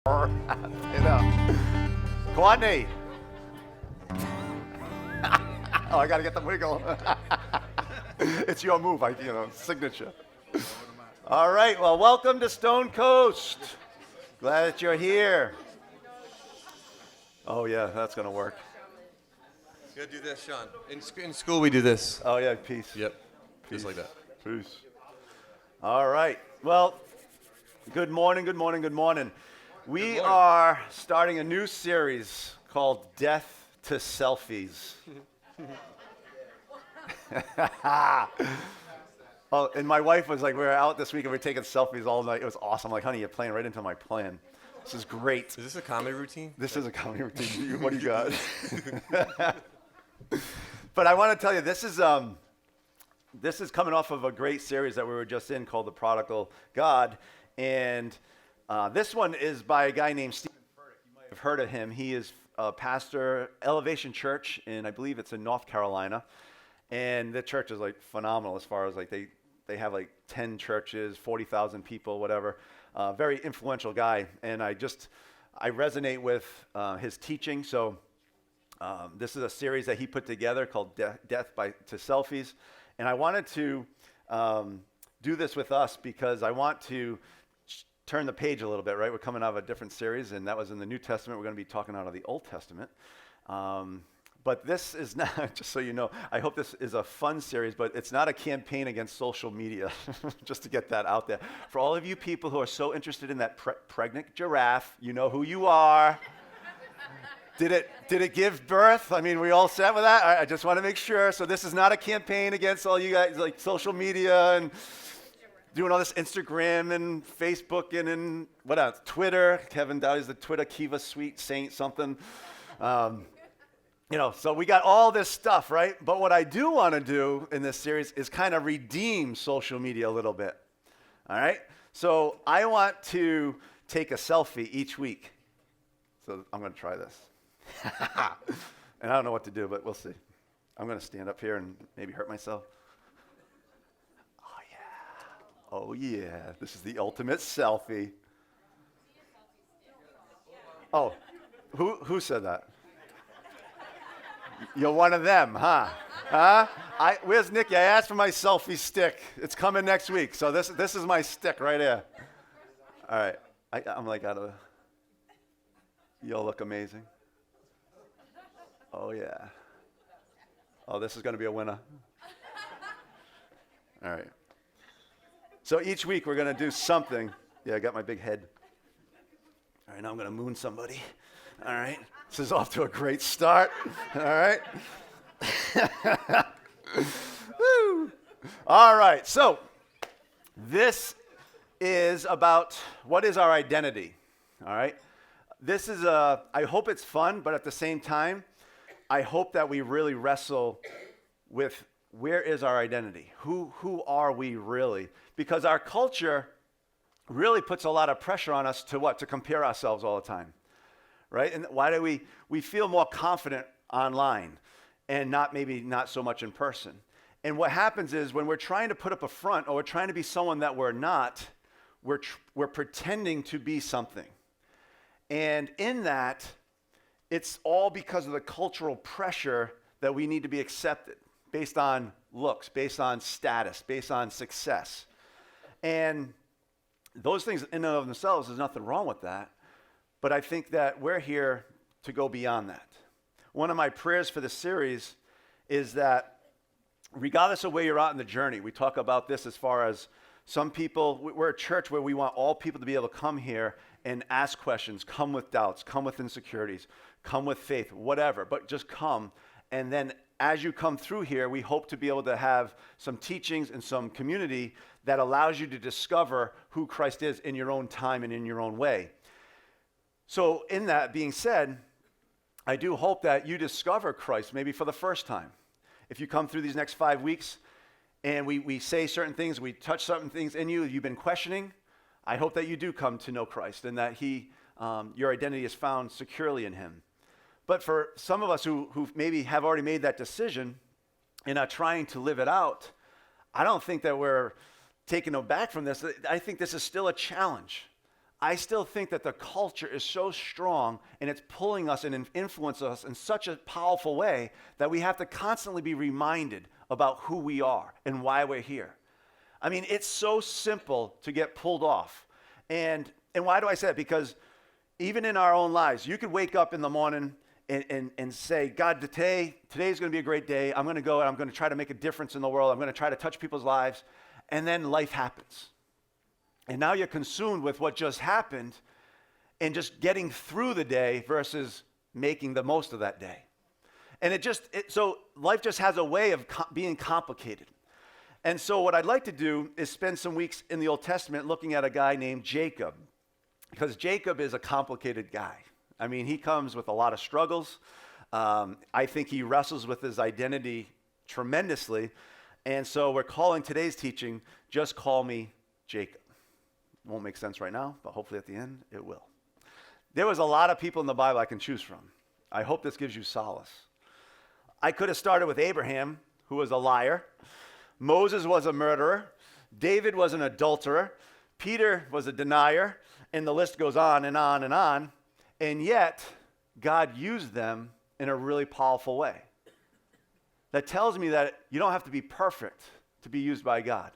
You know. Courtney. Oh, I got to get the wiggle. It's your move, signature. All right, well, welcome to Stone Coast. Glad that you're here. Oh, yeah, that's going to work. You gotta do this, Sean. In school, we do this. Oh, yeah, peace. Yep. Peace. Just like that. Peace. All right. Well, good morning, good morning, good morning. We are starting a new series called Death to Selfies. Oh, and my wife was like, we were out this week and we were taking selfies all night. It was awesome. I'm like, honey, you're playing right into my plan. This is great. Is this a comedy routine? This is a comedy routine. What do you got? But I want to tell you, this is coming off of a great series that we were just in called The Prodigal God. And this one is by a guy named Stephen Furtick. You might have heard of him. He is a pastor, Elevation Church, and I believe it's in North Carolina. And the church is like phenomenal as far as like they have like 10 churches, 40,000 people, whatever. Very influential guy. And I resonate with his teaching. So this is a series that he put together called Death to Selfies. And I wanted to do this with us because I want to turn the page a little bit, right? We're coming out of a different series, and that was in the New Testament. We're going to be talking out of the Old Testament. But this is not, just so you know, I hope this is a fun series, but it's not a campaign against social media, just to get that out there. For all of you people who are so interested in that pregnant giraffe, you know who you are. Did it give birth? I mean, we all set with that? I just want to make sure. So this is not a campaign against all you guys, like social media and doing all this Instagram and Facebook and what else? Twitter. Kevin Dowdy's the Twitter Kiva Sweet Saint something. So we got all this stuff, right? But what I do want to do in this series is kind of redeem social media a little bit. All right? So I want to take a selfie each week. So I'm going to try this. And I don't know what to do, but we'll see. I'm going to stand up here and maybe hurt myself. Oh, yeah. This is the ultimate selfie. Oh, who said that? You're one of them, huh? Huh? Where's Nikki? I asked for my selfie stick. It's coming next week. So this is my stick right here. All right. I'm like you'll look amazing. Oh, yeah. Oh, this is going to be a winner. All right. So each week we're going to do something. Yeah, I got my big head. All right, now I'm going to moon somebody. All right. This is off to a great start. All right. Woo. All right. So this is about what is our identity. All right. This is I hope it's fun, but at the same time, I hope that we really wrestle with where is our identity? Who are we really? Because our culture really puts a lot of pressure on us to compare ourselves all the time. Right? And why do we feel more confident online and not so much in person? And what happens is when we're trying to put up a front or we're trying to be someone that we're not, we're pretending to be something. And in that, it's all because of the cultural pressure that we need to be accepted based on looks, based on status, based on success. And those things in and of themselves, there's nothing wrong with that. But I think that we're here to go beyond that. One of my prayers for this series is that regardless of where you're at in the journey, we talk about this as far as some people, we're a church where we want all people to be able to come here and ask questions, come with doubts, come with insecurities, come with faith, whatever, but just come. And then as you come through here, we hope to be able to have some teachings and some community that allows you to discover who Christ is in your own time and in your own way. So in that being said, I do hope that you discover Christ maybe for the first time. If you come through these next 5 weeks and we say certain things, we touch certain things in you, you've been questioning, I hope that you do come to know Christ and that your identity is found securely in him. But for some of us who maybe have already made that decision and are trying to live it out, I don't think that we're taken aback from this. I think this is still a challenge. I still think that the culture is so strong and it's pulling us and influencing us in such a powerful way that we have to constantly be reminded about who we are and why we're here. I mean, it's so simple to get pulled off. And why do I say that? Because even in our own lives, you could wake up in the morning and say, God, today's going to be a great day. I'm going to go and I'm going to try to make a difference in the world. I'm going to try to touch people's lives. And then life happens. And now you're consumed with what just happened and just getting through the day versus making the most of that day. And so life just has a way of being complicated. And so what I'd like to do is spend some weeks in the Old Testament looking at a guy named Jacob, because Jacob is a complicated guy. I mean, he comes with a lot of struggles. I think he wrestles with his identity tremendously. And so we're calling today's teaching, Just Call Me Jacob. Won't make sense right now, but hopefully at the end it will. There was a lot of people in the Bible I can choose from. I hope this gives you solace. I could have started with Abraham, who was a liar. Moses was a murderer. David was an adulterer. Peter was a denier. And the list goes on and on and on. And yet, God used them in a really powerful way. That tells me that you don't have to be perfect to be used by God.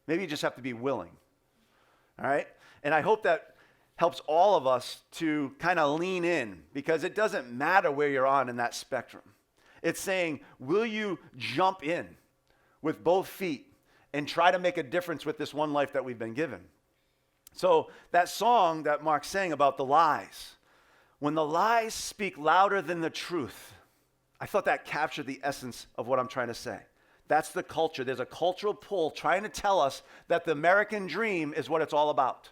Maybe you just have to be willing. All right? And I hope that helps all of us to kind of lean in, because it doesn't matter where you're on in that spectrum. It's saying, will you jump in with both feet and try to make a difference with this one life that we've been given? So that song that Mark sang about the lies, when the lies speak louder than the truth, I thought that captured the essence of what I'm trying to say. That's the culture. There's a cultural pull trying to tell us that the American dream is what it's all about.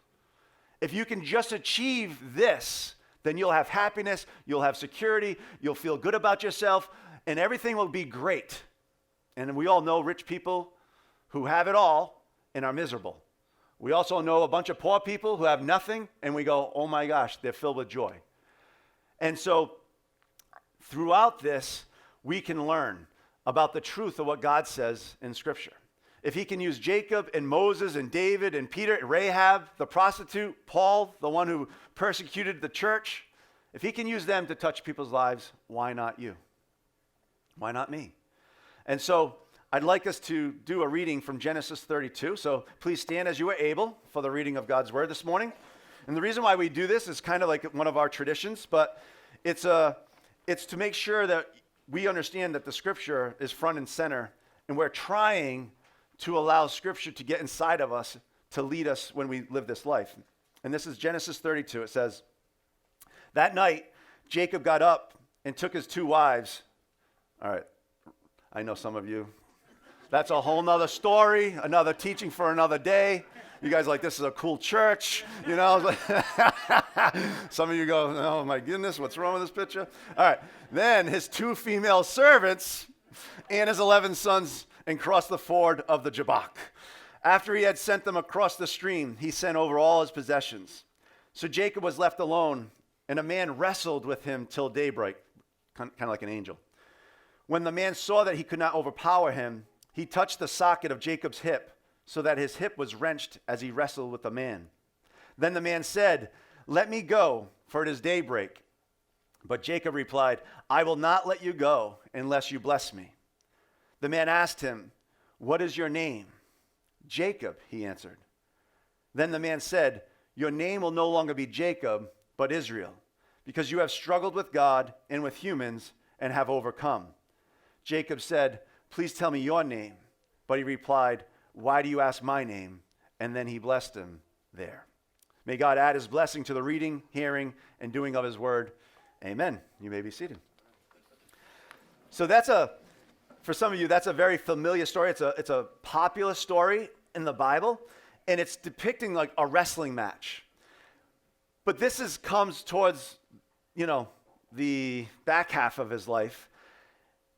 If you can just achieve this, then you'll have happiness, you'll have security, you'll feel good about yourself, and everything will be great. And we all know rich people who have it all and are miserable. We also know a bunch of poor people who have nothing, and we go, oh my gosh, they're filled with joy. And so throughout this, we can learn about the truth of what God says in Scripture. If he can use Jacob and Moses and David and Peter, Rahab, the prostitute, Paul, the one who persecuted the church, if he can use them to touch people's lives, why not you? Why not me? And so I'd like us to do a reading from Genesis 32. So please stand as you are able for the reading of God's word this morning. And the reason why we do this is kind of like one of our traditions, but it's to make sure that we understand that the Scripture is front and center, and we're trying to allow Scripture to get inside of us to lead us when we live this life. And this is Genesis 32. It says, that night, Jacob got up and took his 2 wives. All right, I know some of you. That's a whole nother story, another teaching for another day. You guys are like, this is a cool church, you know. Some of you go, oh my goodness, what's wrong with this picture? All right, then his 2 female servants and his 11 sons, and crossed the ford of the Jabbok. After he had sent them across the stream, he sent over all his possessions. So Jacob was left alone, and a man wrestled with him till daybreak, kind of like an angel. When the man saw that he could not overpower him, he touched the socket of Jacob's hip, so that his hip was wrenched as he wrestled with the man. Then the man said, let me go, for it is daybreak. But Jacob replied, I will not let you go unless you bless me. The man asked him, what is your name? Jacob, he answered. Then the man said, your name will no longer be Jacob, but Israel, because you have struggled with God and with humans and have overcome. Jacob said, please tell me your name. But he replied, why do you ask my name? And then he blessed him there. May God add his blessing to the reading, hearing, and doing of his word. Amen. You may be seated. So for some of you, that's a very familiar story. It's a popular story in the Bible, and it's depicting like a wrestling match. But this comes towards, the back half of his life.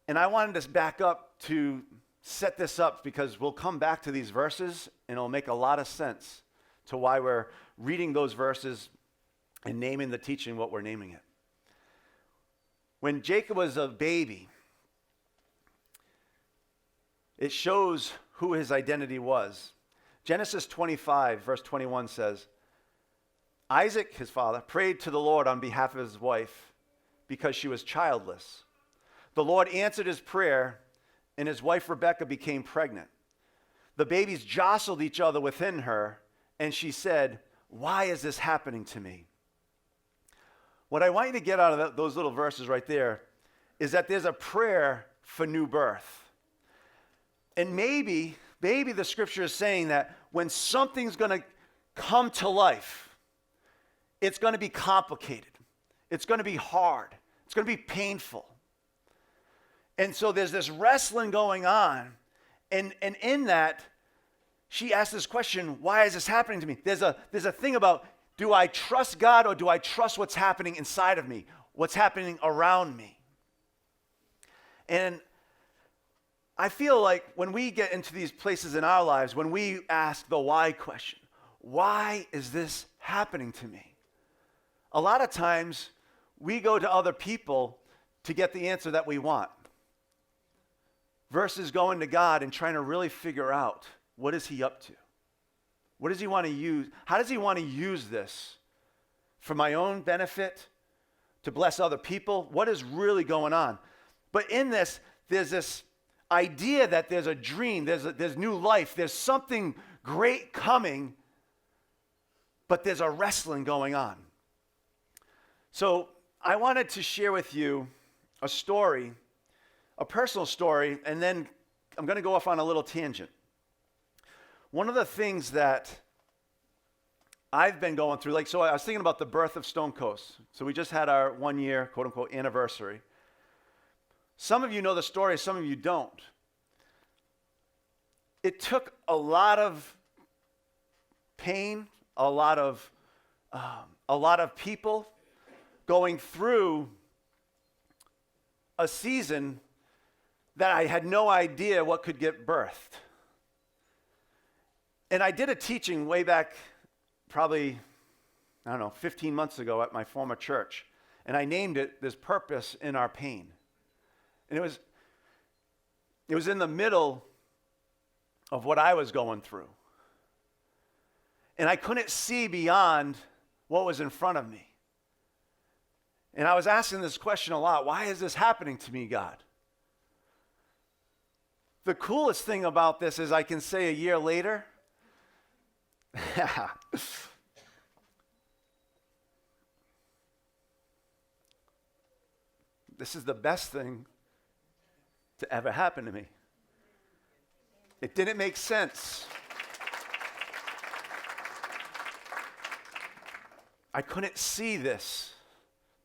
And I wanted to back up to set this up because we'll come back to these verses and it'll make a lot of sense to why we're reading those verses and naming the teaching what we're naming it. When Jacob was a baby, it shows who his identity was. Genesis 25, verse 21 says, Isaac, his father, prayed to the Lord on behalf of his wife because she was childless. The Lord answered his prayer, and his wife Rebekah became pregnant. The babies jostled each other within her, and she said, "Why is this happening to me?" What I want you to get out of those little verses right there is that there's a prayer for new birth. And maybe the scripture is saying that when something's going to come to life, it's going to be complicated. It's going to be hard. It's going to be painful. And so there's this wrestling going on. And in that, she asked this question, why is this happening to me? There's a thing about, do I trust God or do I trust what's happening inside of me, what's happening around me? And I feel like when we get into these places in our lives, when we ask the why question, why is this happening to me? A lot of times we go to other people to get the answer that we want versus going to God and trying to really figure out, what is he up to? What does he want to use? How does he want to use this for my own benefit, to bless other people? What is really going on? But in this, there's this idea that there's a dream, there's new life, there's something great coming, but there's a wrestling going on. So I wanted to share with you a story, a personal story, and then I'm going to go off on a little tangent. One of the things that I've been going through, so I was thinking about the birth of Stone Coast. So we just had our 1 year, quote unquote, anniversary. Some of you know the story, some of you don't. It took a lot of pain, a lot of people going through a season that I had no idea what could get birthed. And I did a teaching way back, probably, 15 months ago at my former church. And I named it, "There's Purpose in Our Pain." And it was in the middle of what I was going through. And I couldn't see beyond what was in front of me. And I was asking this question a lot, why is this happening to me, God? The coolest thing about this is I can say a year later, this is the best thing to ever happen to me. It didn't make sense. I couldn't see this.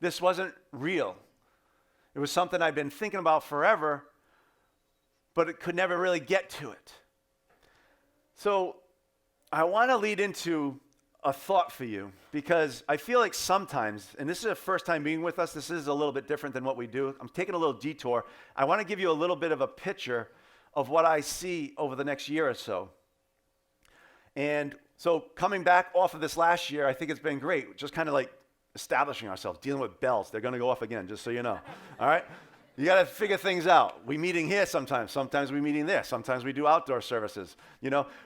This wasn't real. It was something I'd been thinking about forever, but it could never really get to it. So I want to lead into a thought for you, because I feel like sometimes, and this is the first time being with us, this is a little bit different than what we do. I'm taking a little detour. I want to give you a little bit of a picture of what I see over the next year or so. And so coming back off of this last year, I think it's been great. Just kind of like establishing ourselves, dealing with bells. They're going to go off again, just so you know. All right? You got to figure things out. We meeting here sometimes we meeting there. Sometimes we do outdoor services.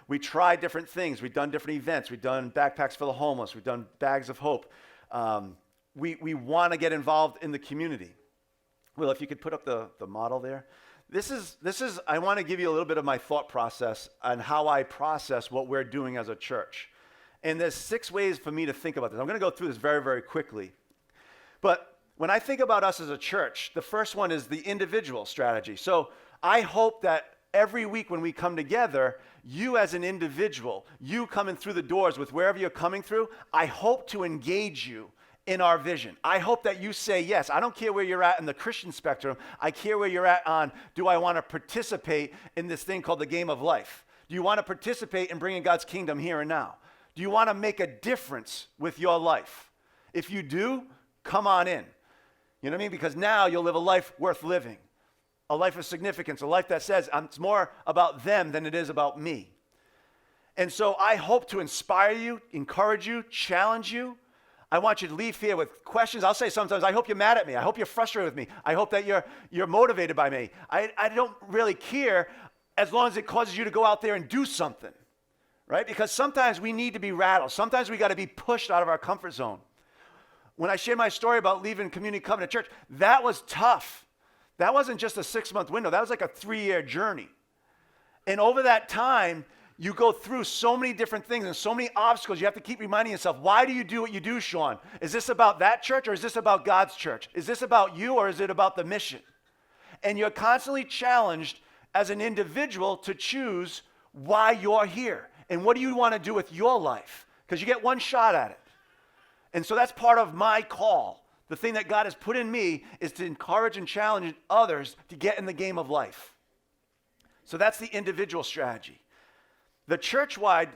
We try different things. We've done different events. We've done backpacks for the homeless. We've done bags of hope. We want to get involved in the community. Well, if you could put up the model there. This is, I want to give you a little bit of my thought process on how I process what we're doing as a church. And there's 6 ways for me to think about this. I'm going to go through this very, very quickly. But when I think about us as a church, the first one is the individual strategy. So I hope that every week when we come together, you as an individual, you coming through the doors with wherever you're coming through, I hope to engage you in our vision. I hope that you say yes. I don't care where you're at in the Christian spectrum. I care where you're at on, do I want to participate in this thing called the game of life? Do you want to participate in bringing God's kingdom here and now? Do you want to make a difference with your life? If you do, come on in. You know what I mean? Because now you'll live a life worth living, a life of significance, a life that says it's more about them than it is about me. And so I hope to inspire you, encourage you, challenge you. I want you to leave here with questions. I'll say sometimes, I hope you're mad at me. I hope you're frustrated with me. I hope that you're motivated by me. I don't really care as long as it causes you to go out there and do something, right? Because sometimes we need to be rattled. Sometimes we got to be pushed out of our comfort zone. When I shared my story about leaving Community Covenant Church, that was tough. That wasn't just a 6-month window. That was like a 3-year journey. And over that time, you go through so many different things and so many obstacles. You have to keep reminding yourself, why do you do what you do, Sean? Is this about that church or is this about God's church? Is this about you or is it about the mission? And you're constantly challenged as an individual to choose why you're here and what do you want to do with your life, because you get one shot at it. And so that's part of my call. The thing that God has put in me is to encourage and challenge others to get in the game of life. So that's the individual strategy. The church-wide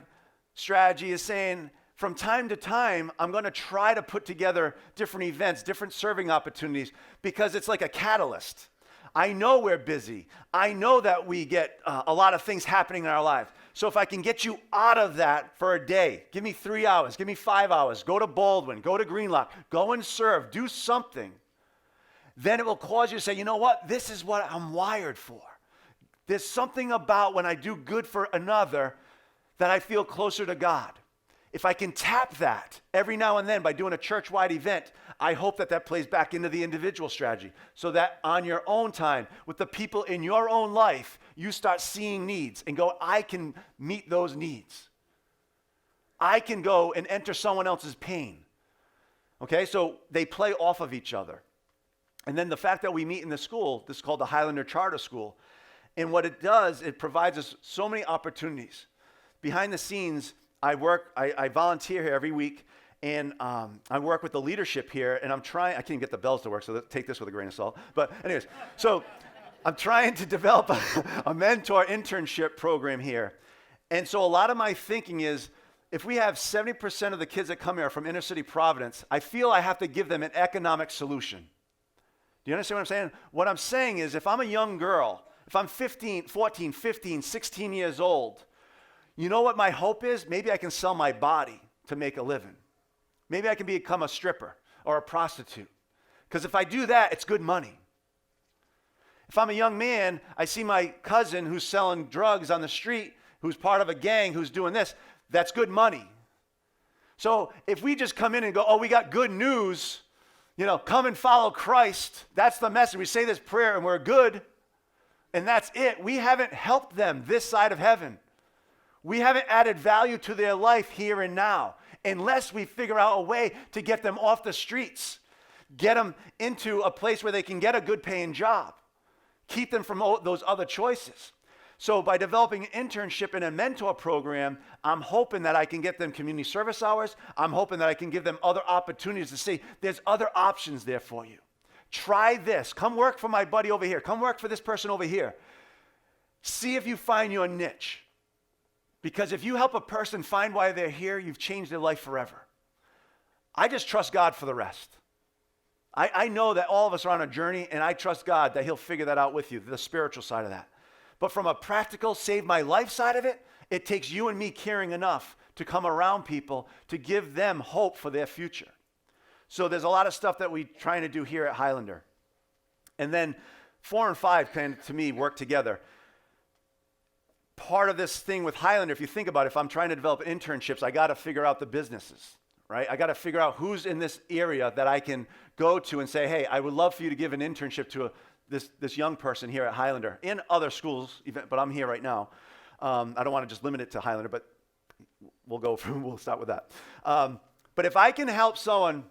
strategy is saying, from time to time, I'm going to try to put together different events, different serving opportunities, because it's like a catalyst. I know we're busy. I know that we get a lot of things happening in our life. So if I can get you out of that for a day, give me 3 hours, give me 5 hours, go to Baldwin, go to Greenlock, go and serve, do something, then it will cause you to say, you know what? This is what I'm wired for. There's something about when I do good for another that I feel closer to God. If I can tap that every now and then by doing a church-wide event, I hope that that plays back into the individual strategy so that on your own time, with the people in your own life, you start seeing needs and go, I can meet those needs. I can go and enter someone else's pain. Okay, so they play off of each other. And then the fact that we meet in the school, this is called the Highlander Charter School, and what it does, it provides us so many opportunities. Behind the scenes, I volunteer here every week, and I work with the leadership here, and I can't even get the bells to work, so take this with a grain of salt. But anyways, so I'm trying to develop a mentor internship program here. And so a lot of my thinking is, if we have 70% of the kids that come here from inner city Providence, I feel I have to give them an economic solution. Do you understand what I'm saying? What I'm saying is, if I'm a young girl, if I'm 14, 15, 16 years old, you know what my hope is? Maybe I can sell my body to make a living. Maybe I can become a stripper or a prostitute. Because if I do that, it's good money. If I'm a young man, I see my cousin who's selling drugs on the street, who's part of a gang, who's doing this, that's good money. So if we just come in and go, oh, we got good news, come and follow Christ, that's the message. We say this prayer and we're good, and that's it. We haven't helped them this side of heaven. We haven't added value to their life here and now, unless we figure out a way to get them off the streets, get them into a place where they can get a good paying job, keep them from those other choices. So by developing an internship and a mentor program, I'm hoping that I can get them community service hours. I'm hoping that I can give them other opportunities to see there's other options there for you. Try this. Come work for my buddy over here. Come work for this person over here. See if you find your niche. Because if you help a person find why they're here, you've changed their life forever. I just trust God for the rest. I know that all of us are on a journey, and I trust God that he'll figure that out with you, the spiritual side of that. But from a practical save my life side of it, it takes you and me caring enough to come around people to give them hope for their future. So there's a lot of stuff that we're trying to do here at Highlander. And then 4 and 5 kind of, to me, work together. Part of this thing with Highlander, if you think about it, if I'm trying to develop internships, I got to figure out the businesses, right? I got to figure out who's in this area that I can go to and say, hey, I would love for you to give an internship to this young person here at Highlander, in other schools, but I'm here right now. I don't want to just limit it to Highlander, but we'll start with that. But if I can help someone,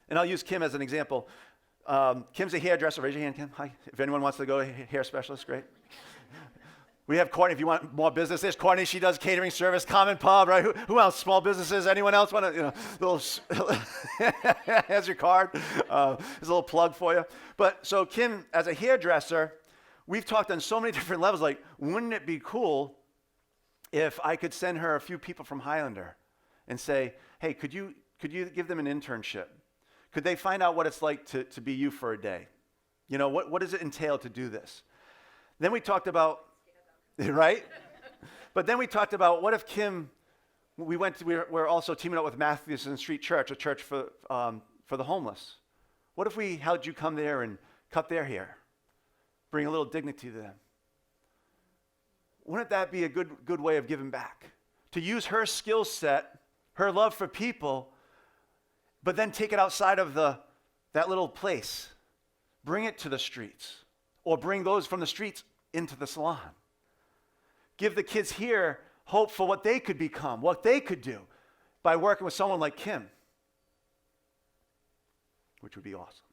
and I'll use Kim as an example. Kim's a hairdresser. Raise your hand, Kim. Hi. If anyone wants to go to a hair specialist, great. We have Courtney, if you want more business. There's Courtney, she does catering service, Common Pub, right? Who else? Small businesses? Anyone else want to, here's your card. There's a little plug for you. But so Kim, as a hairdresser, we've talked on so many different levels, like, wouldn't it be cool if I could send her a few people from Highlander and say, hey, could you give them an internship? Could they find out what it's like to be you for a day? What does it entail to do this? Then we talked about, right? But then we talked about, what if Kim, we're also teaming up with Mathewson Street Church, a church for the homeless. What if we had you come there and cut their hair, bring a little dignity to them? Wouldn't that be a good way of giving back? to use her skill set, her love for people, but then take it outside of that little place. Bring it to the streets, or bring those from the streets into the salon. Give the kids here hope for what they could become, what they could do by working with someone like Kim, which would be awesome.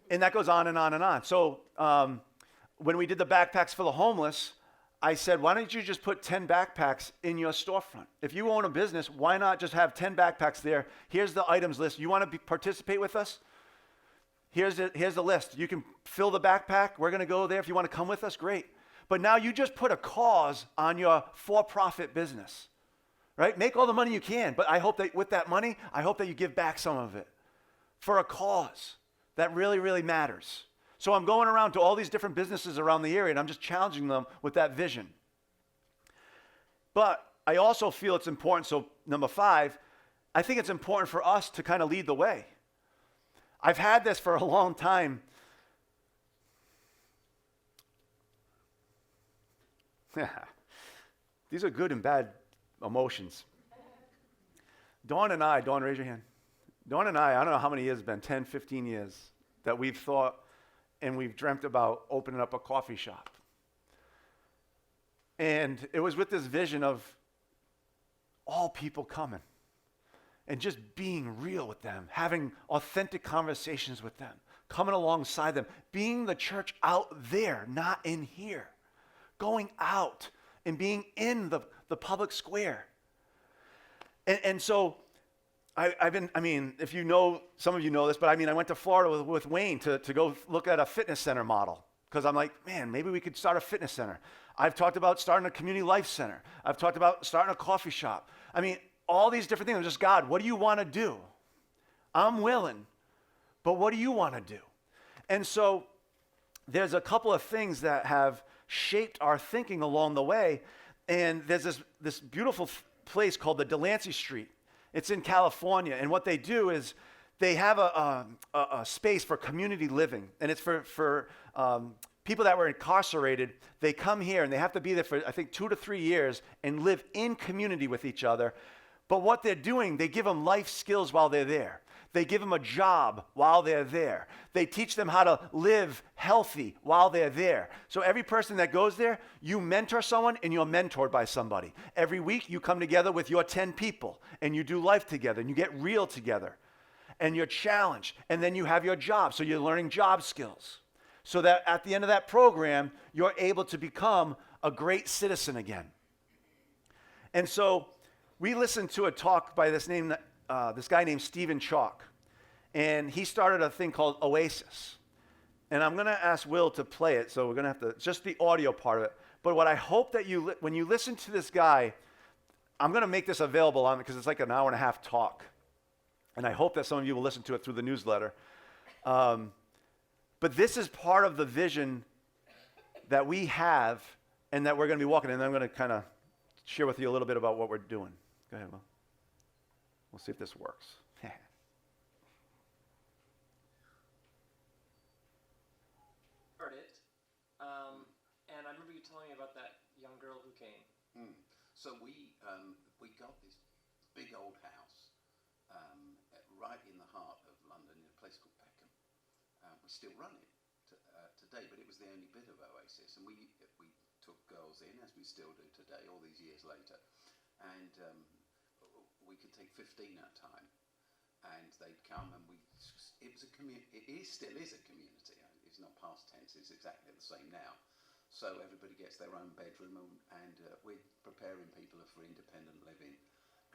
And that goes on and on and on. So when we did the backpacks for the homeless, I said, why don't you just put 10 backpacks in your storefront? If you own a business, why not just have 10 backpacks there? Here's the items list. You want to participate with us? Here's the list. You can fill the backpack. We're going to go there. If you want to come with us, great. But now you just put a cause on your for-profit business, right? Make all the money you can. But I hope that with that money, I hope that you give back some of it for a cause that really, really matters. So I'm going around to all these different businesses around the area, and I'm just challenging them with that vision. But I also feel it's important, so number 5, I think it's important for us to kind of lead the way. I've had this for a long time. These are good and bad emotions. Dawn, raise your hand. Dawn and I don't know how many years it's been, 10, 15 years, that we've thought and we've dreamt about opening up a coffee shop. And it was with this vision of all people coming and just being real with them, having authentic conversations with them, coming alongside them, being the church out there, not in here, going out and being in the public square. And so if you know, some of you know this, but I went to Florida with Wayne to go look at a fitness center model, because I'm like, man, maybe we could start a fitness center. I've talked about starting a community life center. I've talked about starting a coffee shop. All these different things. I'm just, God, what do you want to do? I'm willing, but what do you want to do? And so there's a couple of things that have shaped our thinking along the way. And there's this beautiful place called the Delancey Street. It's in California. And what they do is they have a space for community living. And it's for people that were incarcerated. They come here and they have to be there for, I think, 2 to 3 years and live in community with each other. But what they're doing, they give them life skills while they're there. They give them a job while they're there. They teach them how to live healthy while they're there. So every person that goes there, you mentor someone and you're mentored by somebody. Every week you come together with your 10 people and you do life together and you get real together and you're challenged. And then you have your job. So you're learning job skills. So that at the end of that program, you're able to become a great citizen again. And so we listened to a talk by this guy named Stephen Chalk, and he started a thing called Oasis. And I'm going to ask Will to play it, so we're going to have to, just the audio part of it. But what I hope that when you listen to this guy, I'm going to make this available on, because it's like an hour and a half talk. And I hope that some of you will listen to it through the newsletter. But this is part of the vision that we have and that we're going to be walking in. And I'm going to kind of share with you a little bit about what we're doing. Go ahead, Will. We'll see if this works. Heard it. And I remember you telling me about that young girl who came. So we got this big old house right in the heart of London in a place called Peckham. We still run it today, but it was the only bit of Oasis. And we took girls in, as we still do today, all these years later. And we could take 15 at a time, and they'd come, and it was a community. Still is a community. It's not past tense. It's exactly the same now. So everybody gets their own bedroom, and we're preparing people for independent living.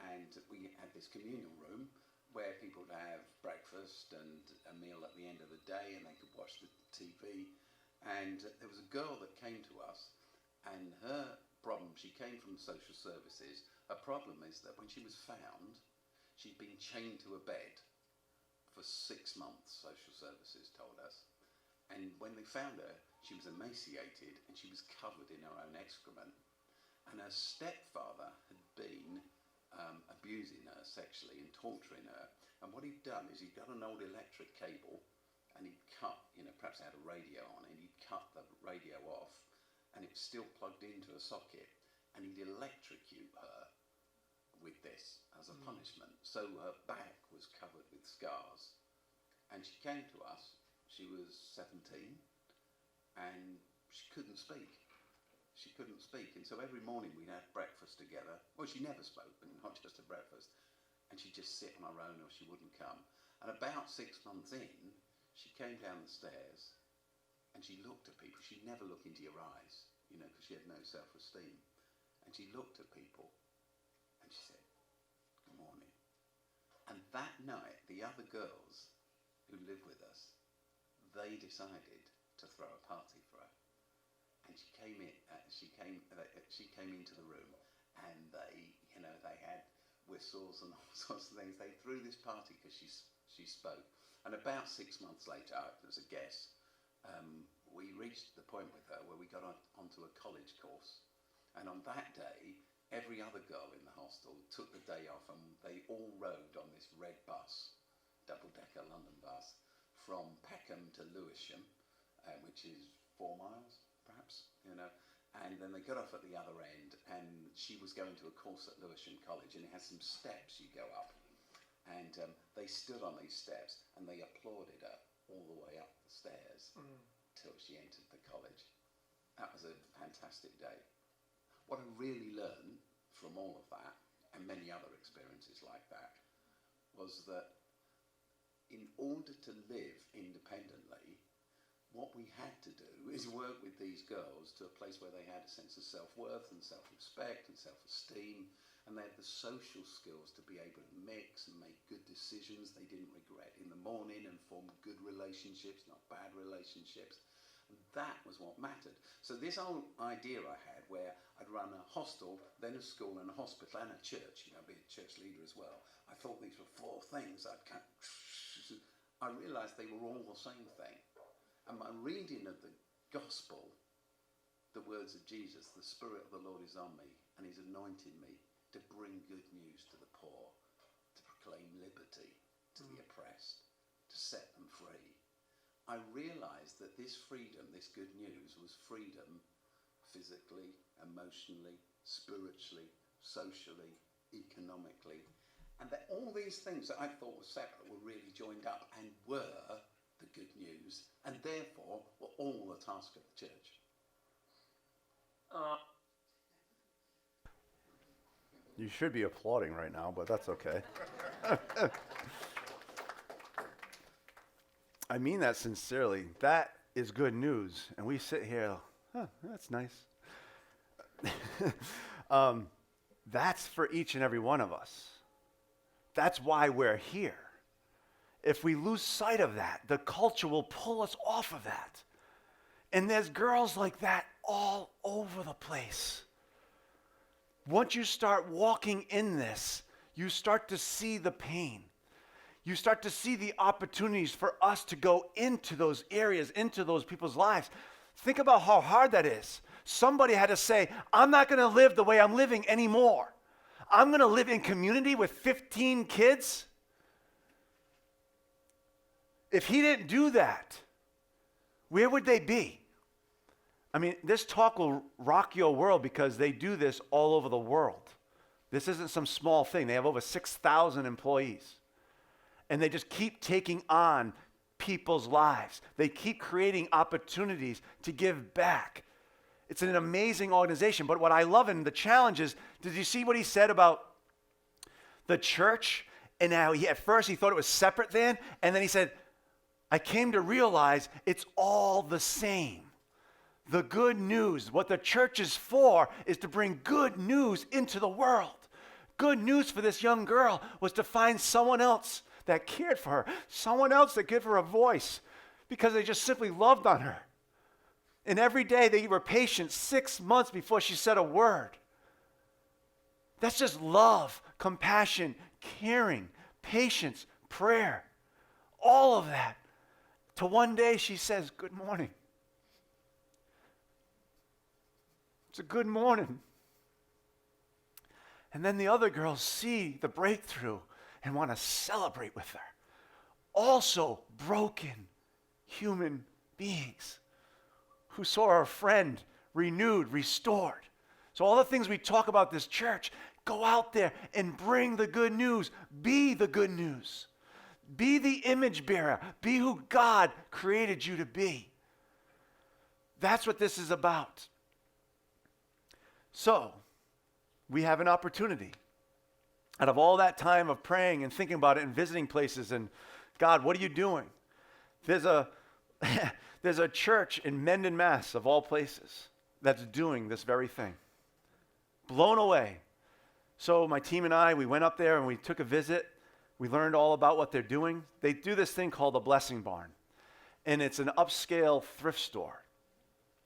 And we had this communal room where people would have breakfast and a meal at the end of the day, and they could watch the TV. And there was a girl that came to us, and her problem, she came from social services. Her problem is that when she was found, she'd been chained to a bed for 6 months, social services told us. And when they found her, she was emaciated and she was covered in her own excrement. And her stepfather had been abusing her sexually and torturing her. And what he'd done is he'd got an old electric cable and he'd cut, perhaps it had a radio on it, he'd cut the radio off, and it was still plugged into a socket. and he'd electrocute her with this as a punishment. So her back was covered with scars, and she came to us. She was 17, and she couldn't speak. She couldn't speak, and so every morning we'd have breakfast together. Well, she never spoke, but not just at breakfast. And she'd just sit on her own, or she wouldn't come. And about 6 months in, she came down the stairs, and she looked at people. She'd never look into your eyes, because she had no self-esteem. And she looked at people, and she said, "Good morning." And that night, the other girls who lived with us, they decided to throw a party for her. And she came in. She came into the room, and they had whistles and all sorts of things. They threw this party because she spoke. And about 6 months later, as a guess, we reached the point with her where we got onto a college course. And on that day, every other girl in the hostel took the day off, and they all rode on this red bus, double-decker London bus, from Peckham to Lewisham, which is 4 miles, perhaps, and then they got off at the other end, and she was going to a course at Lewisham College, and it has some steps you go up, and they stood on these steps, and they applauded her all the way up the stairs till she entered the college. That was a fantastic day. What I really learned from all of that, and many other experiences like that, was that in order to live independently, what we had to do is work with these girls to a place where they had a sense of self-worth and self-respect and self-esteem, and they had the social skills to be able to mix and make good decisions they didn't regret in the morning, and form good relationships, not bad relationships. And that was what mattered. So this whole idea I had, where I'd run a hostel, then a school and a hospital and a church, be a church leader as well. I thought these were 4 things. I realised they were all the same thing. And my reading of the gospel, the words of Jesus, "The Spirit of the Lord is on me, and he's anointed me to bring good news to the poor, to proclaim liberty to the oppressed, to set them free." I realised that this freedom, this good news, was freedom physically, emotionally, spiritually, socially, economically, and that all these things that I thought were separate were really joined up and were the good news, and therefore were all the task of the church. You should be applauding right now, but that's okay. I mean that sincerely. That is good news. And we sit here, that's nice. That's for each and every one of us. That's why we're here. If we lose sight of that, the culture will pull us off of that. And there's girls like that all over the place. Once you start walking in this, you start to see the pain. You start to see the opportunities for us to go into those areas, into those people's lives. Think about how hard that is. Somebody had to say, "I'm not going to live the way I'm living anymore. I'm going to live in community with 15 kids." If he didn't do that, where would they be? I mean, this talk will rock your world, because they do this all over the world. This isn't some small thing. They have over 6,000 employees. And they just keep taking on people's lives. They keep creating opportunities to give back. It's an amazing organization. But what I love in the challenge is, did you see what he said about the church? And how at first he thought it was separate then, and then he said, "I came to realize it's all the same." The good news, what the church is for, is to bring good news into the world. Good news for this young girl was to find someone else that cared for her, someone else that gave her a voice, because they just simply loved on her. And every day they were patient 6 months before she said a word. That's just love, compassion, caring, patience, prayer, all of that. To one day she says, "Good morning." It's a good morning. And then the other girls see the breakthrough and want to celebrate with her. Also broken human beings who saw a friend renewed, restored. So all the things we talk about this church, go out there and bring the good news. Be the good news. Be the image bearer. Be who God created you to be. That's what this is about. So, we have an opportunity. Out of all that time of praying and thinking about it and visiting places and, God, what are you doing? There's a church in Mendon, Mass, of all places, that's doing this very thing. Blown away. So my team and I, we went up there and we took a visit. We learned all about what they're doing. They do this thing called a blessing barn. And it's an upscale thrift store.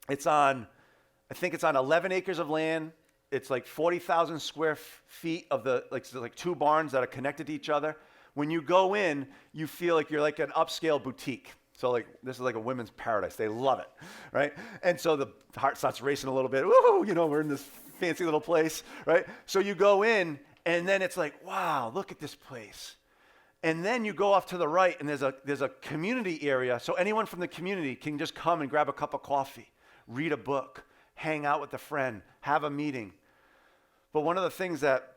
I think it's on 11 acres of land. It's like 40,000 square feet of like two barns that are connected to each other. When you go in, you feel like you're like an upscale boutique. So like this is like a women's paradise. They love it, right? And so the heart starts racing a little bit. Woo, we're in this fancy little place, right? So you go in, and then it's like, wow, look at this place. And then you go off to the right, and there's a community area. So anyone from the community can just come and grab a cup of coffee, read a book, hang out with a friend, have a meeting. But one of the things that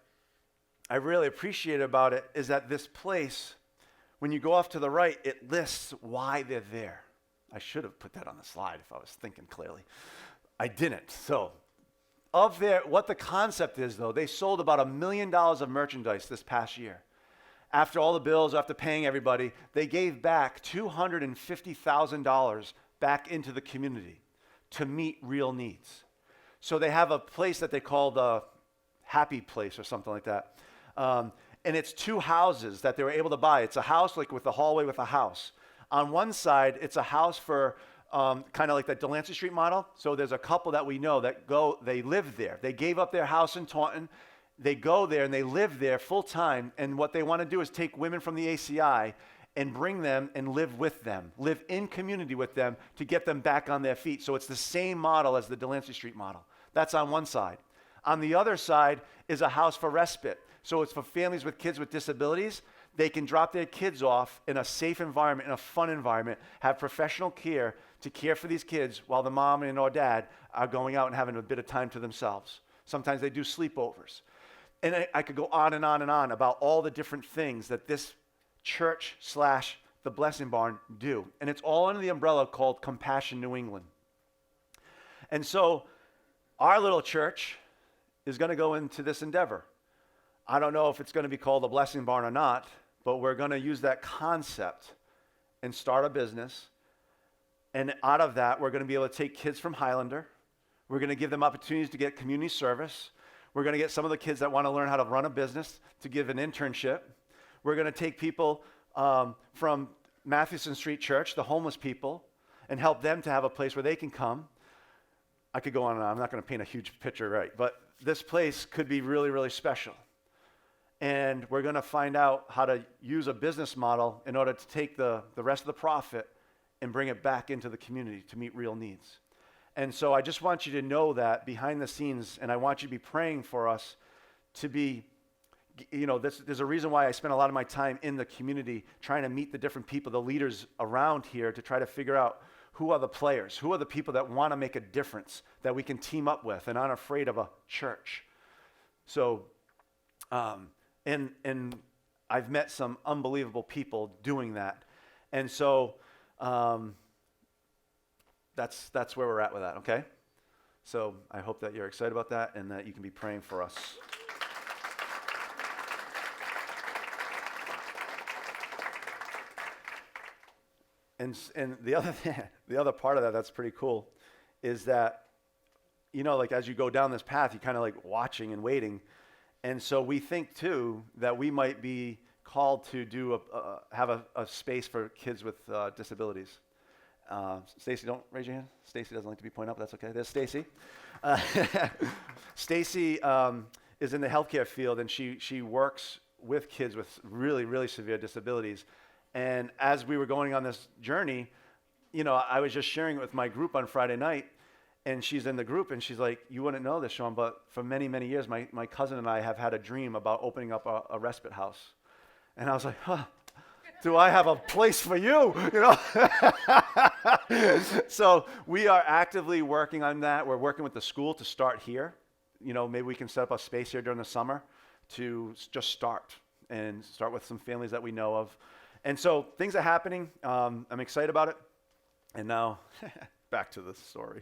I really appreciate about it is that this place, when you go off to the right, it lists why they're there. I should have put that on the slide if I was thinking clearly. I didn't. So what the concept is, though, they sold about $1 million of merchandise this past year. After all the bills, after paying everybody, they gave back $250,000 back into the community to meet real needs. So they have a place that they call the Happy Place or something like that. And it's two houses that they were able to buy. It's a house like with a hallway with a house. On one side, it's a house for kind of like that Delancey Street model. So there's a couple that we know that they live there. They gave up their house in Taunton. They go there and they live there full time. And what they want to do is take women from the ACI and bring them and live with them, live in community with them to get them back on their feet. So it's the same model as the Delancey Street model. That's on one side. On the other side is a house for respite. So it's for families with kids with disabilities. They can drop their kids off in a safe environment, in a fun environment, have professional care to care for these kids while the mom and or dad are going out and having a bit of time to themselves. Sometimes they do sleepovers. And I could go on and on and on about all the different things that this church / the Blessing Barn do. And it's all under the umbrella called Compassion New England. And so our little church is going to go into this endeavor. I don't know if it's going to be called the Blessing Barn or not, but we're going to use that concept and start a business. And out of that, we're going to be able to take kids from Highlander. We're going to give them opportunities to get community service. We're going to get some of the kids that want to learn how to run a business to give an internship. We're going to take people from Mathewson Street Church, the homeless people, and help them to have a place where they can come. I could go on and on. I'm not going to paint a huge picture, right? But this place could be really, really special. And we're going to find out how to use a business model in order to take the rest of the profit and bring it back into the community to meet real needs. And so I just want you to know that behind the scenes, and I want you to be praying for us to be, there's a reason why I spend a lot of my time in the community trying to meet the different people, the leaders around here, to try to figure out who are the players, who are the people that want to make a difference that we can team up with and aren't afraid of a church. So, and I've met some unbelievable people doing that. And so that's where we're at with that, okay? So I hope that you're excited about that and that you can be praying for us. And the other part of that's pretty cool is that, like as you go down this path, you kind of like watching and waiting. And so we think too that we might be called to have a space for kids with disabilities. Stacy, don't raise your hand. Stacy doesn't like to be pointed out, but that's okay. There's Stacy. Stacy is in the healthcare field, and she works with kids with really, really severe disabilities. And as we were going on this journey, I was just sharing it with my group on Friday night, and she's in the group, and she's like, you wouldn't know this, Sean, but for many, many years, my cousin and I have had a dream about opening up a respite house. And I was like, do I have a place for you? So we are actively working on that. We're working with the school to start here. maybe we can set up a space here during the summer to just start with some families that we know of. And so things are happening. I'm excited about it. And now back to the story.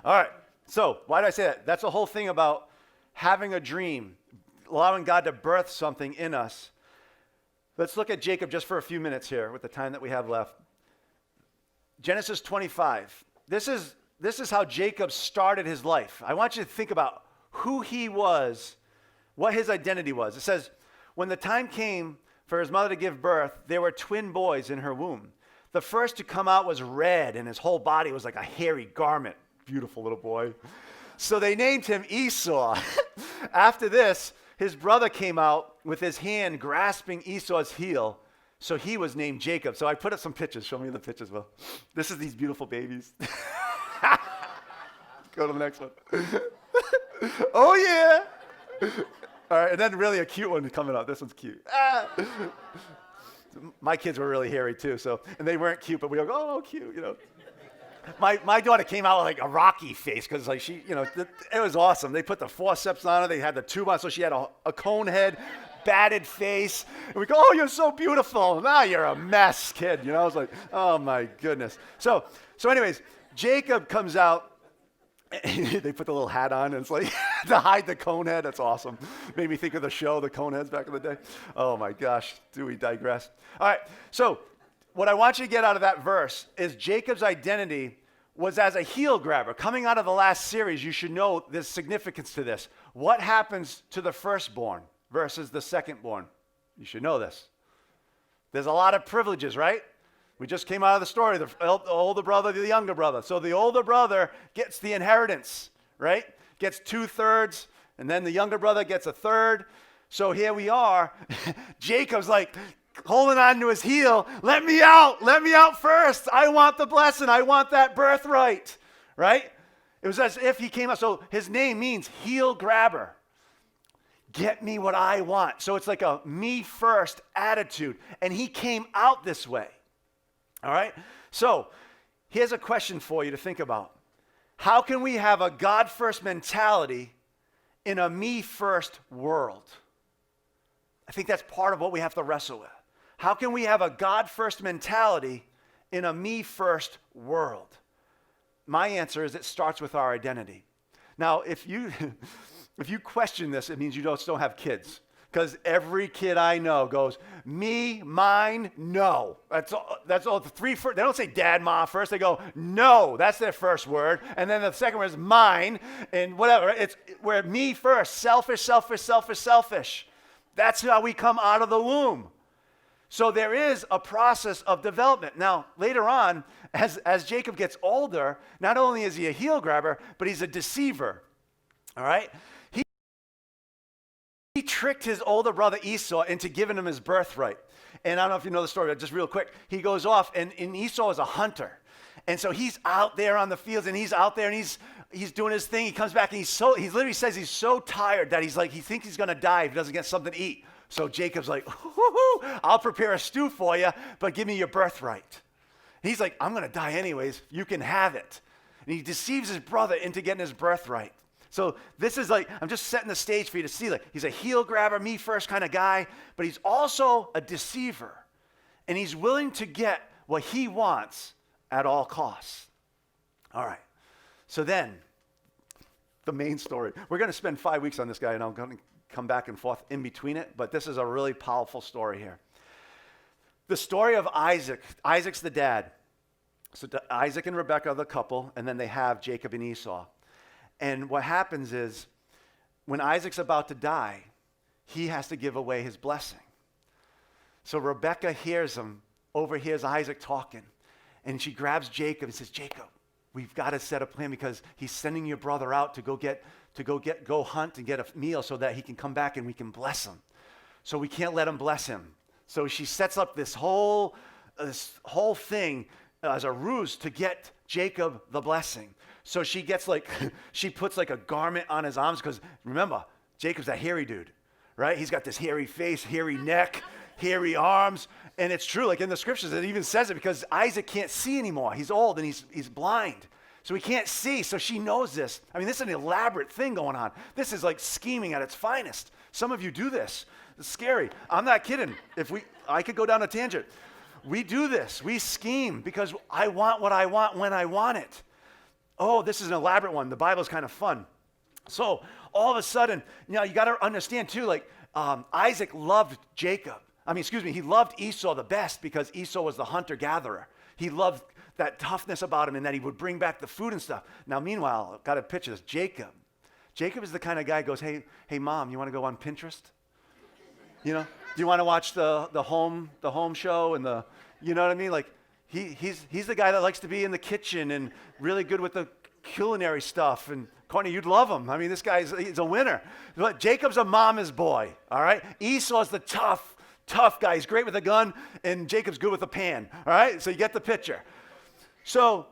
All right. So why did I say that? That's the whole thing about having a dream, allowing God to birth something in us. Let's look at Jacob just for a few minutes here with the time that we have left. Genesis 25. This is how Jacob started his life. I want you to think about who he was, what his identity was. It says, when the time came for his mother to give birth, there were twin boys in her womb. The first to come out was red, and his whole body was like a hairy garment. Beautiful little boy. So they named him Esau. After this, his brother came out with his hand grasping Esau's heel. So he was named Jacob. So I put up some pictures. Show me the pictures, Will. This is these beautiful babies. Go to the next one. Oh, yeah. All right, and then really a cute one coming up. This one's cute. My kids were really hairy too, and they weren't cute, but we all go, oh, cute, My daughter came out with like a Rocky face because like she, it was awesome. They put the forceps on her. They had the tube on, so she had a cone head, batted face. And we go, oh, you're so beautiful. Now you're a mess, kid. I was like, oh my goodness. So anyways, Jacob comes out. They put the little hat on, and it's like to hide the cone head. That's awesome. Made me think of the show, the Coneheads back in the day. Oh my gosh, do we digress? All right, so what I want you to get out of that verse is Jacob's identity was as a heel grabber. Coming out of the last series, you should know there's significance to this. What happens to the firstborn versus the secondborn? You should know this. There's a lot of privileges, right? We just came out of the story, the older brother, the younger brother. So the older brother gets the inheritance, right? Gets 2/3, and then the younger brother gets 1/3. So here we are. Jacob's like holding on to his heel. Let me out first. I want the blessing. I want that birthright, right? It was as if he came out. So his name means heel grabber. Get me what I want. So it's like a me first attitude. And he came out this way. All right? So here's a question for you to think about. How can we have a God first mentality in a me first world? I think that's part of what we have to wrestle with. How can we have a God first mentality in a me first world? My answer is it starts with our identity. Now, if you question this, it means you still don't have kids. Because every kid I know goes, me, mine, no. That's all. They don't say dad, mom first. They go, no. That's their first word. And then the second word is mine and whatever. We're me first. Selfish, selfish, selfish, selfish. That's how we come out of the womb. So there is a process of development. Now, later on, as Jacob gets older, not only is he a heel grabber, but he's a deceiver. All right? He tricked his older brother Esau into giving him his birthright. And I don't know if you know the story, but just real quick. He goes off, and Esau is a hunter. And so he's out there on the fields, and he's out there, and he's doing his thing. He comes back, and he literally says he's so tired that he thinks he's going to die if he doesn't get something to eat. So Jacob's like, I'll prepare a stew for you, but give me your birthright. And he's like, I'm going to die anyways. You can have it. And he deceives his brother into getting his birthright. So this is I'm just setting the stage for you to see, he's a heel grabber, me first kind of guy, but he's also a deceiver. And he's willing to get what he wants at all costs. All right. So then, the main story. We're going to spend 5 weeks on this guy, and I'm going to come back and forth in between it, but this is a really powerful story here. The story of Isaac. Isaac's the dad. So Isaac and Rebekah are the couple, and then they have Jacob and Esau. And what happens is, when Isaac's about to die, he has to give away his blessing. So Rebekah overhears Isaac talking, and she grabs Jacob and says, Jacob, we've got to set a plan because he's sending your brother out to go hunt and get a meal so that he can come back and we can bless him. So we can't let him bless him. So she sets up this whole thing as a ruse to get Jacob the blessing. So she puts a garment on his arms because remember, Jacob's a hairy dude, right? He's got this hairy face, hairy neck, hairy arms. And it's true, in the scriptures, it even says it because Isaac can't see anymore. He's old and he's blind. So he can't see, so she knows this. I mean, this is an elaborate thing going on. This is like scheming at its finest. Some of you do this. It's scary. I'm not kidding. I could go down a tangent. We do this. We scheme because I want what I want when I want it. Oh, this is an elaborate one. The Bible's kind of fun. So all of a sudden, you got to understand too, like Isaac loved Jacob. He loved Esau the best because Esau was the hunter-gatherer. He loved that toughness about him and that he would bring back the food and stuff. Now, meanwhile, I've got to picture this. Jacob is the kind of guy who goes, hey, Mom, you want to go on Pinterest? Do you want to watch the home show and you know what I mean? Like he's the guy that likes to be in the kitchen and really good with the culinary stuff. And Courtney, you'd love him. I mean, this he's a winner. But Jacob's a mama's boy, all right? Esau's the tough guy. He's great with a gun, and Jacob's good with a pan, all right? So you get the picture. So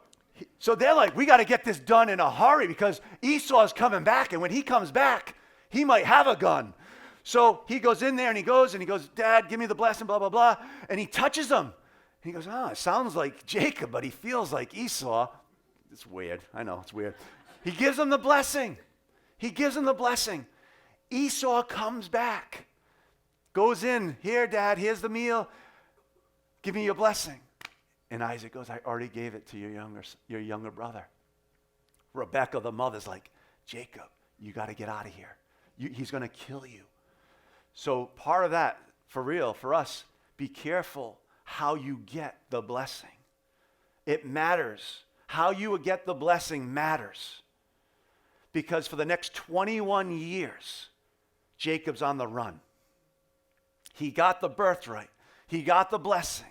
they're like, we got to get this done in a hurry because Esau's coming back, and when he comes back, he might have a gun. So he goes in there, and he goes, Dad, give me the blessing, blah, blah, blah, and he touches him. And he goes, it sounds like Jacob, but he feels like Esau. It's weird. I know, it's weird. He gives him the blessing. Esau comes back. Goes in, here, Dad, here's the meal. Give me your blessing. And Isaac goes, I already gave it to your younger brother. Rebekah, the mother's like, Jacob, you got to get out of here. He's going to kill you. So part of that, for real, for us, be careful how you get the blessing. It matters. How you get the blessing matters. Because for the next 21 years, Jacob's on the run. He got the birthright. He got the blessing.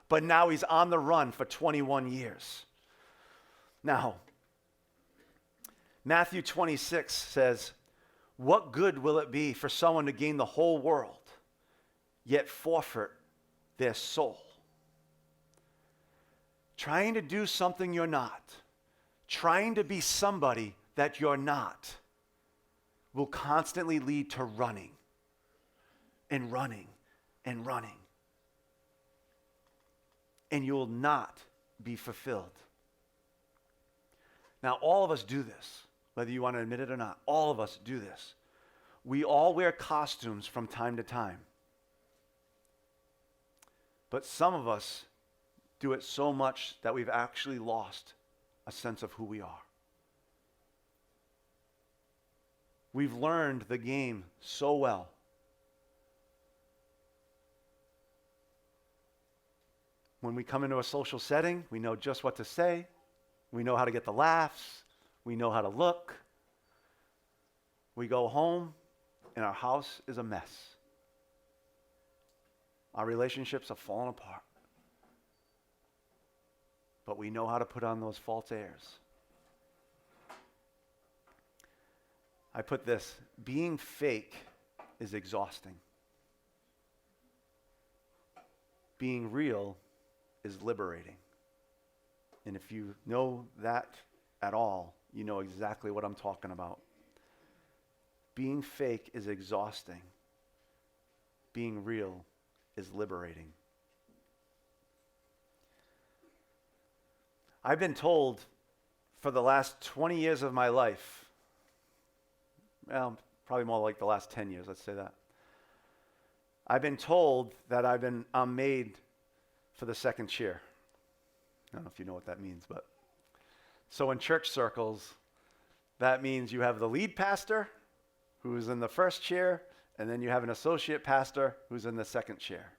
But now he's on the run for 21 years. Now, Matthew 26 says, what good will it be for someone to gain the whole world, yet forfeit their soul? Trying to do something you're not, trying to be somebody that you're not, will constantly lead to running and running and running. And you will not be fulfilled. Now, all of us do this, whether you want to admit it or not. All of us do this. We all wear costumes from time to time. But some of us do it so much that we've actually lost a sense of who we are. We've learned the game so well. When we come into a social setting, we know just what to say. We know how to get the laughs. We know how to look. We go home, and our house is a mess. Our relationships are falling apart. But we know how to put on those false airs. I put this, being fake is exhausting. Being real is liberating. And if you know that at all, you know exactly what I'm talking about. Being fake is exhausting. Being real is liberating. I've been told for the last 20 years of my life, well, probably more like the last 10 years, let's say that. I've been told that I'm made for the second chair. I don't know if you know what that means, but so in church circles, that means you have the lead pastor who's in the first chair, and then you have an associate pastor who's in the second chair.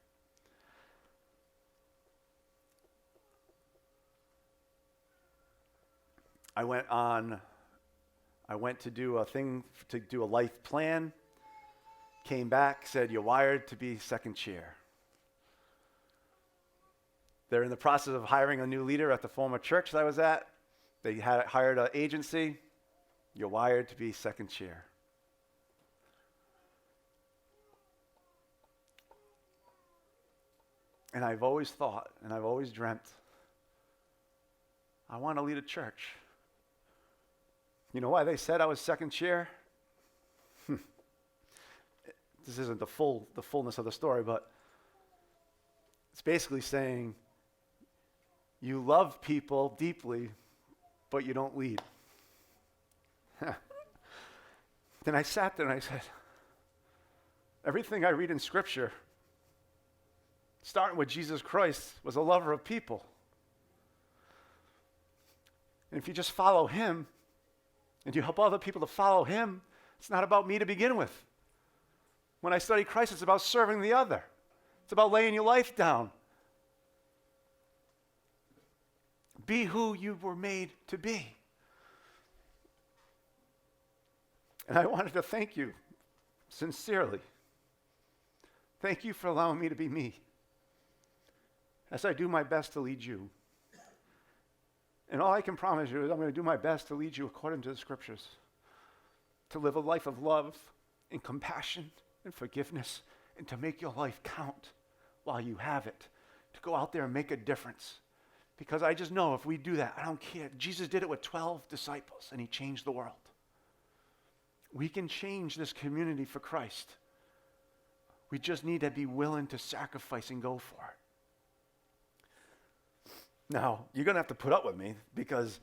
I went to do a life plan, came back, said, you're wired to be second chair. They're in the process of hiring a new leader at the former church that I was at. They had hired an agency. You're wired to be second chair. And I've always thought, and I've always dreamt, I want to lead a church. You know why they said I was second chair? This isn't the fullness of the story, but it's basically saying you love people deeply, but you don't lead. Then I sat there and I said, everything I read in Scripture, starting with Jesus Christ, was a lover of people. And if you just follow him, and you help other people to follow him, it's not about me to begin with. When I study Christ, it's about serving the other. It's about laying your life down. Be who you were made to be. And I wanted to thank you sincerely. Thank you for allowing me to be me as I do my best to lead you. And all I can promise you is I'm going to do my best to lead you according to the Scriptures, to live a life of love and compassion and forgiveness, and to make your life count while you have it, to go out there and make a difference. Because I just know if we do that, I don't care. Jesus did it with 12 disciples, and he changed the world. We can change this community for Christ. We just need to be willing to sacrifice and go for it. Now, you're going to have to put up with me because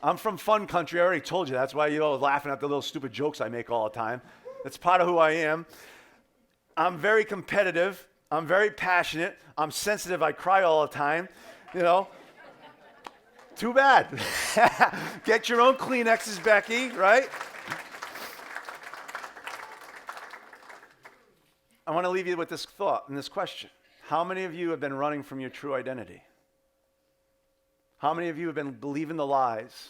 I'm from fun country. I already told you. That's why you're all laughing at the little stupid jokes I make all the time. That's part of who I am. I'm very competitive. I'm very passionate. I'm sensitive. I cry all the time. You know, too bad. Get your own Kleenexes, Becky, right? I want to leave you with this thought and this question. How many of you have been running from your true identity? How many of you have been believing the lies?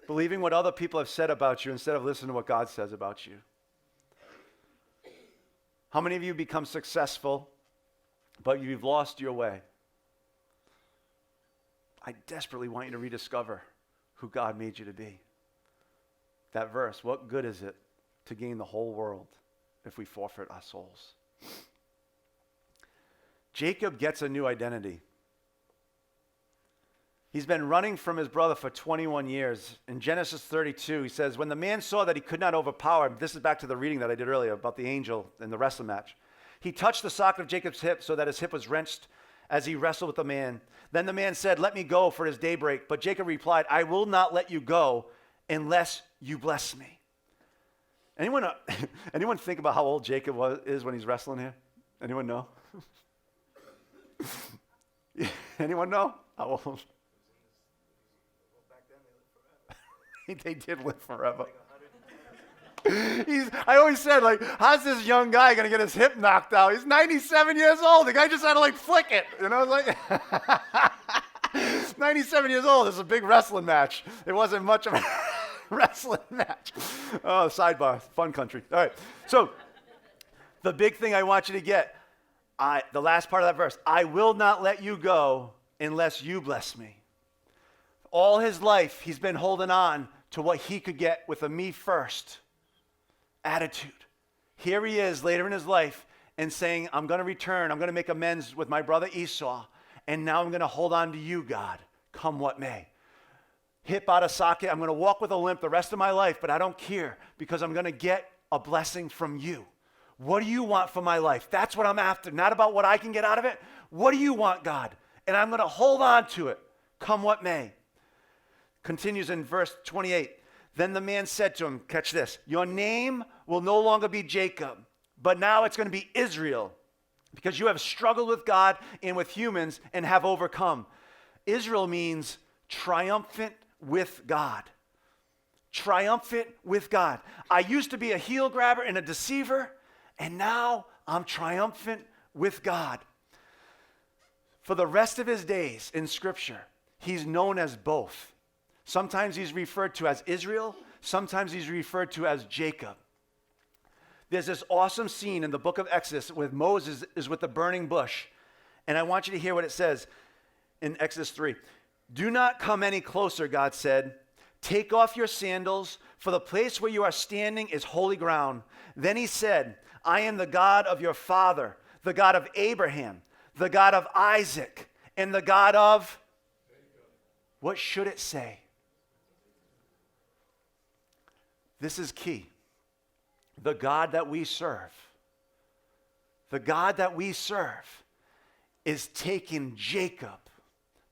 Believing what other people have said about you instead of listening to what God says about you? How many of you become successful, but you've lost your way? I desperately want you to rediscover who God made you to be. That verse, what good is it to gain the whole world if we forfeit our souls? Jacob gets a new identity. He's been running from his brother for 21 years. In Genesis 32, he says, when the man saw that he could not overpower him, this is back to the reading that I did earlier about the angel in the wrestling match. He touched the socket of Jacob's hip so that his hip was wrenched as he wrestled with the man. Then the man said, let me go, for it is daybreak. But Jacob replied, I will not let you go unless you bless me. Anyone think about how old Jacob is when he's wrestling here? Anyone know? Anyone know how old? They did live forever. I always said, like, how's this young guy going to get his hip knocked out? He's 97 years old. The guy just had to, like, flick it. You know, like, 97 years old. This is a big wrestling match. It wasn't much of a wrestling match. Oh, sidebar. Fun country. All right. So, the big thing I want you to get, the last part of that verse, I will not let you go unless you bless me. All his life, he's been holding on to what he could get with a me first attitude. Here he is later in his life and saying, I'm going to return. I'm going to make amends with my brother Esau. And now I'm going to hold on to you, God, come what may. Hip out of socket. I'm going to walk with a limp the rest of my life, but I don't care because I'm going to get a blessing from you. What do you want for my life? That's what I'm after. Not about what I can get out of it. What do you want, God? And I'm going to hold on to it, come what may. Continues in verse 28. Then the man said to him, catch this, your name will no longer be Jacob, but now it's going to be Israel, because you have struggled with God and with humans and have overcome. Israel means triumphant with God. Triumphant with God. I used to be a heel grabber and a deceiver, and now I'm triumphant with God. For the rest of his days in Scripture, he's known as both. Sometimes he's referred to as Israel. Sometimes he's referred to as Jacob. There's this awesome scene in the book of Exodus where Moses is with the burning bush. And I want you to hear what it says in Exodus 3. Do not come any closer, God said. Take off your sandals, for the place where you are standing is holy ground. Then he said, I am the God of your father, the God of Abraham, the God of Isaac, and the God of... What should it say? This is key. The God that we serve, is taking Jacob,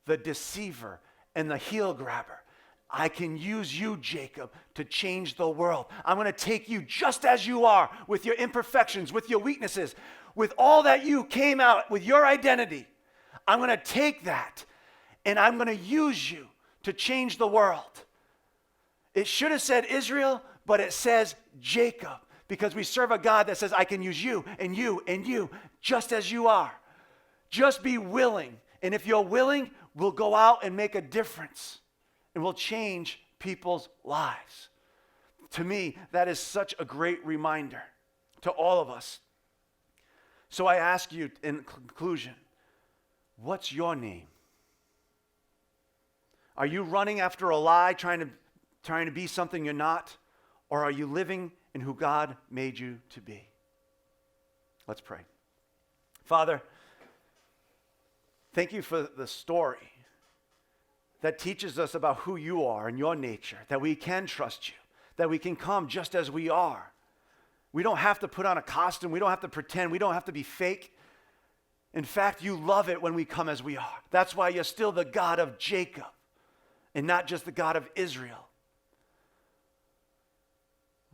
the deceiver and the heel grabber, I can use you, Jacob, to change the world. I'm going to take you just as you are, with your imperfections, with your weaknesses, with all that you came out, with your identity. I'm going to take that, and I'm going to use you to change the world. It should have said Israel, but it says Jacob, because we serve a God that says, I can use you and you and you just as you are. Just be willing. And if you're willing, we'll go out and make a difference, and we'll change people's lives. To me, that is such a great reminder to all of us. So I ask you in conclusion, what's your name? Are you running after a lie, trying to be something you're not? Or are you living in who God made you to be? Let's pray. Father, thank you for the story that teaches us about who you are and your nature, that we can trust you, that we can come just as we are. We don't have to put on a costume. We don't have to pretend. We don't have to be fake. In fact, you love it when we come as we are. That's why you're still the God of Jacob and not just the God of Israel.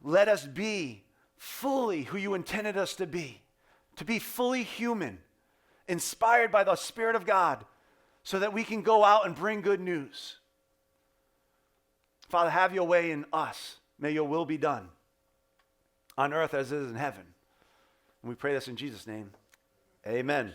Let us be fully who you intended us to be fully human, inspired by the Spirit of God, so that we can go out and bring good news. Father, have your way in us. May your will be done on earth as it is in heaven. And we pray this in Jesus' name. Amen.